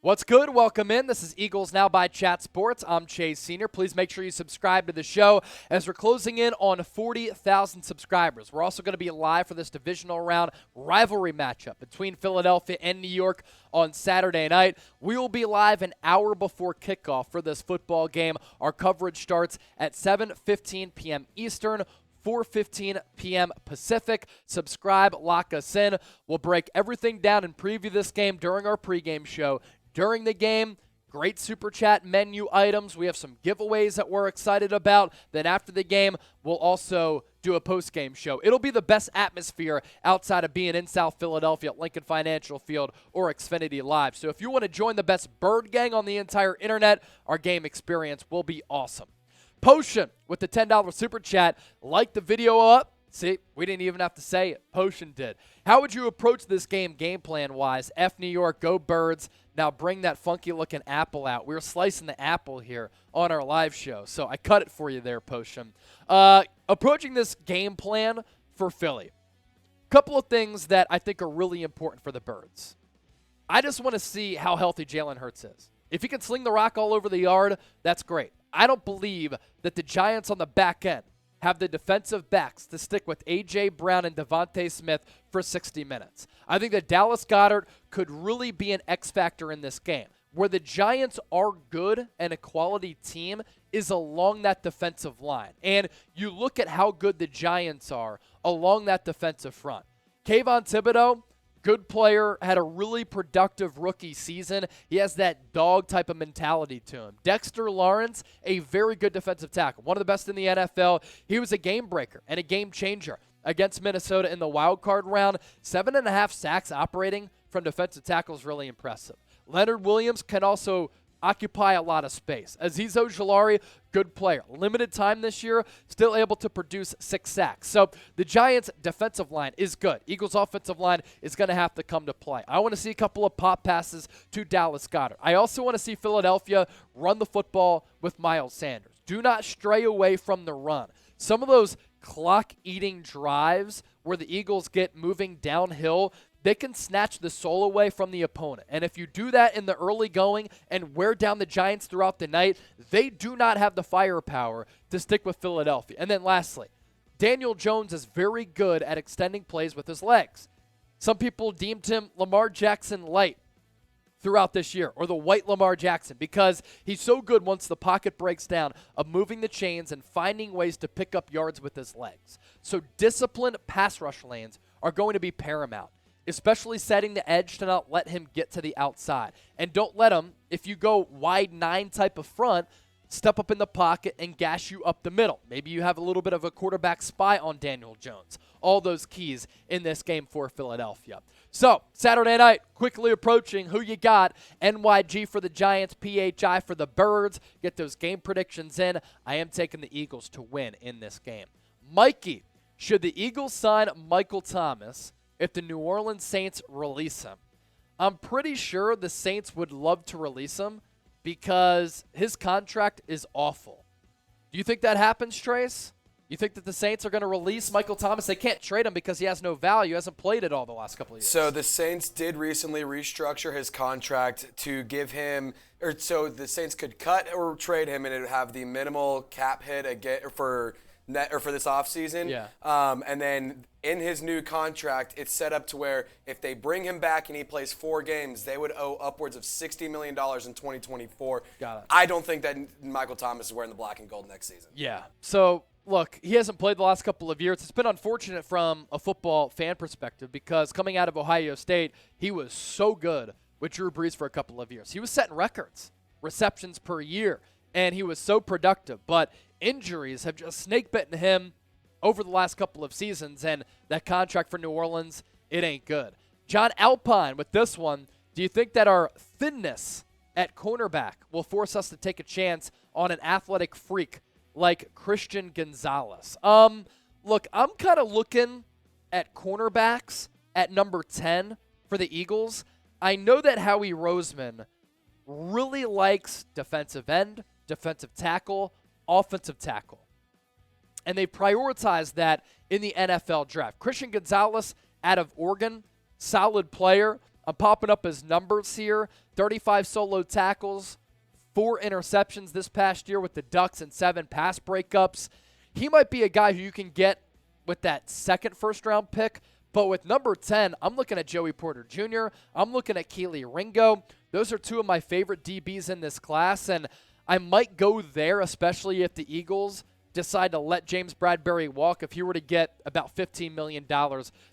What's good? Welcome in. This is Eagles Now by Chat Sports. I'm Chase Sr. Please make sure you subscribe to the show as we're closing in on 40,000 subscribers. We're also going to be live for this divisional round rivalry matchup between Philadelphia and New York on Saturday night. We will be live an hour before kickoff for this football game. Our coverage starts at 7:15 p.m. Eastern, 4:15 p.m. Pacific. Subscribe, lock us in. We'll break everything down and preview this game during our pregame show. During the game, great Super Chat menu items. We have some giveaways that we're excited about. Then after the game, we'll also do a post-game show. It'll be the best atmosphere outside of being in South Philadelphia at Lincoln Financial Field or Xfinity Live. So if you want to join the best bird gang on the entire internet, our game experience will be awesome. Potion with the $10 Super Chat. Like the video up. See, we didn't even have to say it. Potion did. How would you approach this game plan-wise? F New York, go Birds. Now bring that funky-looking apple out. We were slicing the apple here on our live show, so I cut it for you there, Potion. Approaching this game plan for Philly. Couple of things that I think are really important for the Birds. I just want to see how healthy Jalen Hurts is. If he can sling the rock all over the yard, that's great. I don't believe that the Giants on the back end have the defensive backs to stick with A.J. Brown and Devontae Smith for 60 minutes. I think that Dallas Goedert could really be an X factor in this game. Where the Giants are good and a quality team is along that defensive line. And you look at how good the Giants are along that defensive front. Kayvon Thibodeau, good player, had a really productive rookie season. He has that dog type of mentality to him. Dexter Lawrence, a very good defensive tackle, one of the best in the NFL. He was a game breaker and a game changer against Minnesota in the wild card round. 7.5 sacks operating from defensive tackle is really impressive. Leonard Williams can also occupy a lot of space. Azeez Ojulari, good player. Limited time this year, still able to produce 6 sacks. So the Giants' defensive line is good. Eagles' offensive line is going to have to come to play. I want to see a couple of pop passes to Dallas Goedert. I also want to see Philadelphia run the football with Miles Sanders. Do not stray away from the run. Some of those clock-eating drives where the Eagles get moving downhill, they can snatch the soul away from the opponent. And if you do that in the early going and wear down the Giants throughout the night, they do not have the firepower to stick with Philadelphia. And then lastly, Daniel Jones is very good at extending plays with his legs. Some people deemed him Lamar Jackson light throughout this year, or the white Lamar Jackson, because he's so good once the pocket breaks down of moving the chains and finding ways to pick up yards with his legs. So disciplined pass rush lanes are going to be paramount, especially setting the edge to not let him get to the outside. And don't let him, if you go wide 9 type of front, step up in the pocket and gash you up the middle. Maybe you have a little bit of a quarterback spy on Daniel Jones. All those keys in this game for Philadelphia. So, Saturday night, quickly approaching. Who you got? NYG for the Giants, PHI for the Birds. Get those game predictions in. I am taking the Eagles to win in this game. Mikey, should the Eagles sign Michael Thomas if the New Orleans Saints release him? I'm pretty sure the Saints would love to release him because his contract is awful. Do you think that happens, Trace? You think that the Saints are going to release Michael Thomas? They can't trade him because he has no value. He hasn't played at all the last couple of years. So the Saints did recently restructure his contract to give him, or so the Saints could cut or trade him, and it would have the minimal cap hit again for this offseason. Yeah. And then in his new contract, it's set up to where if they bring him back and he plays 4 games, they would owe upwards of $60 million in 2024. Got it. I don't think that Michael Thomas is wearing the black and gold next season. Yeah. So, look, he hasn't played the last couple of years. It's been unfortunate from a football fan perspective because coming out of Ohio State, he was so good with Drew Brees for a couple of years. He was setting records, receptions per year, and he was so productive. But injuries have just snake-bitten him over the last couple of seasons, and that contract for New Orleans, it ain't good. John Alpine with this one, do you think that our thinness at cornerback will force us to take a chance on an athletic freak like Christian Gonzales? Look, I'm kind of looking at cornerbacks at number 10 for the Eagles. I know that Howie Roseman really likes defensive end, defensive tackle, offensive tackle. And they prioritize that in the NFL draft. Christian Gonzales out of Oregon, solid player. I'm popping up his numbers here. 35 solo tackles, 4 interceptions this past year with the Ducks and 7 pass breakups. He might be a guy who you can get with that second first-round pick, but with number 10, I'm looking at Joey Porter Jr., I'm looking at Kelee Ringo. Those are 2 of my favorite DBs in this class, and I might go there, especially if the Eagles decide to let James Bradberry walk if he were to get about $15 million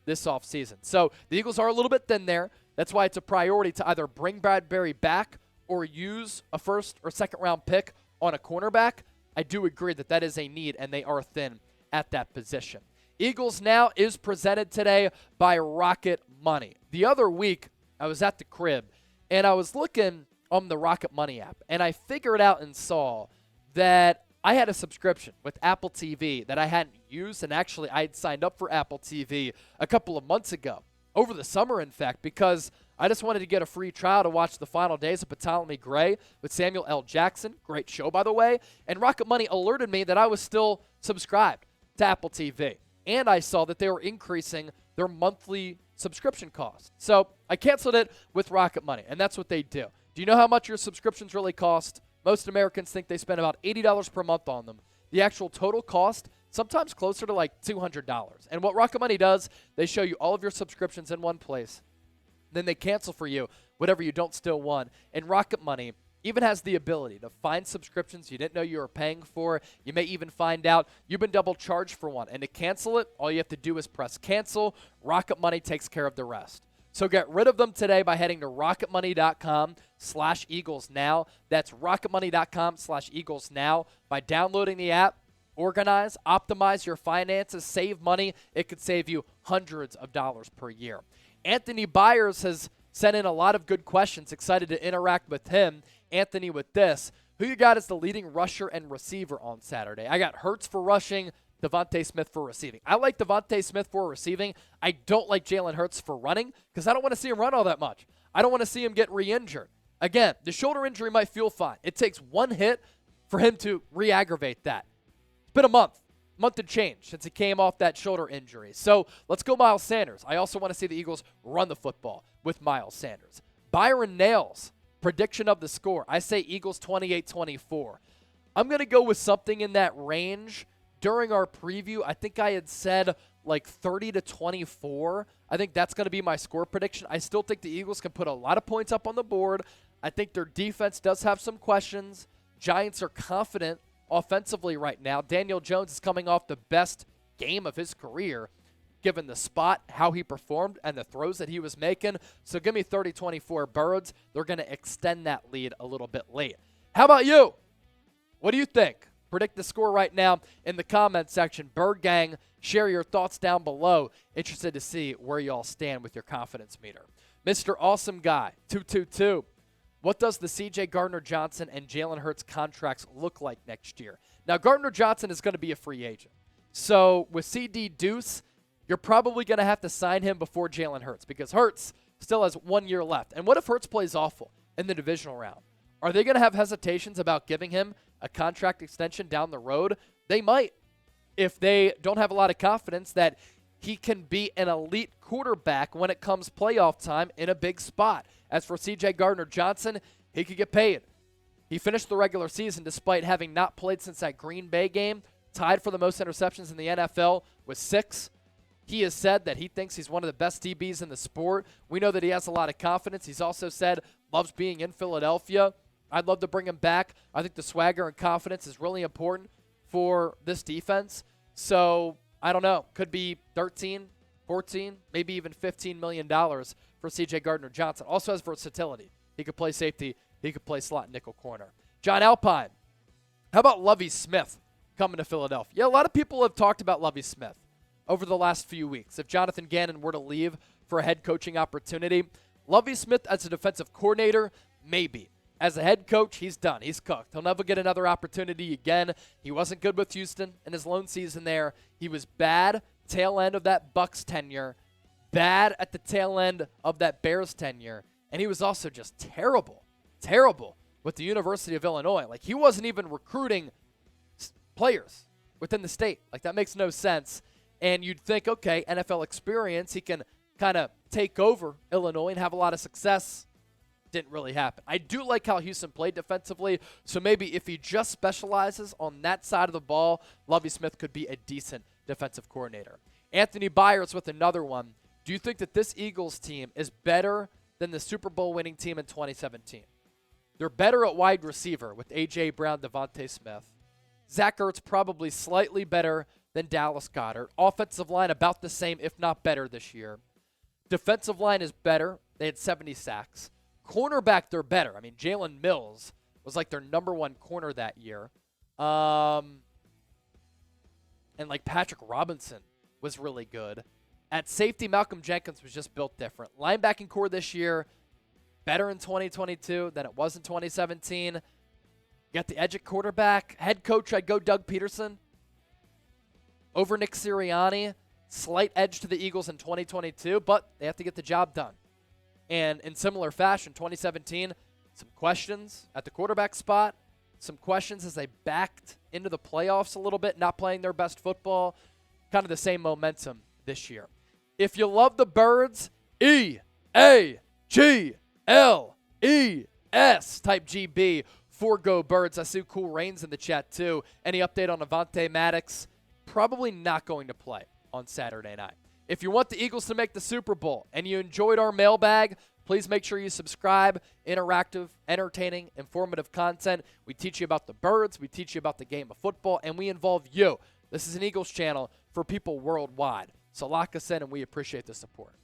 this offseason. So the Eagles are a little bit thin there. That's why it's a priority to either bring Bradberry back or use a first or second round pick on a cornerback. I do agree that that is a need, and they are thin at that position. Eagles Now is presented today by Rocket Money. The other week, I was at the crib, and I was looking on the Rocket Money app, and I figured out and saw that I had a subscription with Apple TV that I hadn't used, and actually I had signed up for Apple TV a couple of months ago, over the summer, in fact, because I just wanted to get a free trial to watch the final days of Ptolemy Gray with Samuel L. Jackson. Great show, by the way. And Rocket Money alerted me that I was still subscribed to Apple TV. And I saw that they were increasing their monthly subscription cost. So I canceled it with Rocket Money, and that's what they do. Do you know how much your subscriptions really cost? Most Americans think they spend about $80 per month on them. The actual total cost, sometimes closer to like $200. And what Rocket Money does, they show you all of your subscriptions in one place. Then they cancel for you whatever you don't still want. And Rocket Money even has the ability to find subscriptions you didn't know you were paying for. You may even find out you've been double charged for one. And to cancel it, all you have to do is press cancel. Rocket Money takes care of the rest. So get rid of them today by heading to rocketmoney.com/Eagles now. That's rocketmoney.com/Eagles now. By downloading the app, organize, optimize your finances, save money. It could save you hundreds of dollars per year. Anthony Byers has sent in a lot of good questions. Excited to interact with him. Anthony, with this, who you got as the leading rusher and receiver on Saturday? I got Hurts for rushing, Devontae Smith for receiving. I like Devontae Smith for receiving. I don't like Jalen Hurts for running because I don't want to see him run all that much. I don't want to see him get re-injured. Again, the shoulder injury might feel fine. It takes one hit for him to re-aggravate that. It's been a month and change since he came off that shoulder injury. So let's go Miles Sanders. I also want to see the Eagles run the football with Miles Sanders. Byron Nails, prediction of the score. I say Eagles 28-24. I'm going to go with something in that range. During our preview, I think I had said like 30-24. I think that's going to be my score prediction. I still think the Eagles can put a lot of points up on the board. I think their defense does have some questions. Giants are confident offensively right now. Daniel Jones is coming off the best game of his career, given the spot, how he performed, and the throws that he was making. So give me 30-24 Birds. They're going to extend that lead a little bit late. How about you? What do you think? Predict the score right now in the comment section. Bird Gang, share your thoughts down below. Interested to see where you all stand with your confidence meter. Mr. Awesome Guy, 222. What does the CJ Gardner-Johnson and Jalen Hurts contracts look like next year? Now, Gardner-Johnson is going to be a free agent. So with CD Deuce, you're probably going to have to sign him before Jalen Hurts because Hurts still has 1 year left. And what if Hurts plays awful in the divisional round? Are they going to have hesitations about giving him a contract extension down the road? They might, if they don't have a lot of confidence that he can be an elite quarterback when it comes playoff time in a big spot. As for CJ Gardner-Johnson, he could get paid. He finished the regular season despite having not played since that Green Bay game, tied for the most interceptions in the NFL with 6. He has said that he thinks he's one of the best DBs in the sport. We know that he has a lot of confidence. He's also said loves being in Philadelphia. I'd love to bring him back. I think the swagger and confidence is really important for this defense. So, I don't know. Could be 13, 14, maybe even $15 million for CJ Gardner-Johnson. Also has versatility. He could play safety. He could play slot nickel corner. John Alpine, how about Lovie Smith coming to Philadelphia? Yeah, a lot of people have talked about Lovie Smith over the last few weeks. If Jonathan Gannon were to leave for a head coaching opportunity, Lovie Smith as a defensive coordinator, maybe. As a head coach, he's done. He's cooked. He'll never get another opportunity again. He wasn't good with Houston in his lone season there. He was bad tail end of that Bucs tenure, bad at the tail end of that Bears tenure, and he was also just terrible with the University of Illinois. Like, he wasn't even recruiting players within the state. Like, that makes no sense. And you'd think, okay, NFL experience, he can kind of take over Illinois and have a lot of success. didn't really happen. I do like how Houston played defensively, so maybe if he just specializes on that side of the ball, Lovie Smith could be a decent defensive coordinator. Anthony Byers with another one. Do you think that this Eagles team is better than the Super Bowl winning team in 2017? They're better at wide receiver with A.J. Brown, Devontae Smith. Zach Ertz probably slightly better than Dallas Goedert. Offensive line about the same, if not better this year. Defensive line is better. They had 70 sacks. Cornerback, they're better. I mean, Jalen Mills was like their number one corner that year. And like Patrick Robinson was really good. At safety, Malcolm Jenkins was just built different. Linebacking core this year, better in 2022 than it was in 2017. You got the edge at quarterback. Head coach, I'd go Doug Peterson over Nick Sirianni. Slight edge to the Eagles in 2022, but they have to get the job done. And in similar fashion, 2017, some questions at the quarterback spot, some questions as they backed into the playoffs a little bit, not playing their best football. Kind of the same momentum this year. If you love the Birds, EAGLES type GB for Go Birds. I see Cool Rains in the chat too. Any update on Avonte Maddox? Probably not going to play on Saturday night. If you want the Eagles to make the Super Bowl and you enjoyed our mailbag, please make sure you subscribe. Interactive, entertaining, informative content. We teach you about the Birds, we teach you about the game of football, and we involve you. This is an Eagles channel for people worldwide. So lock us in, and we appreciate the support.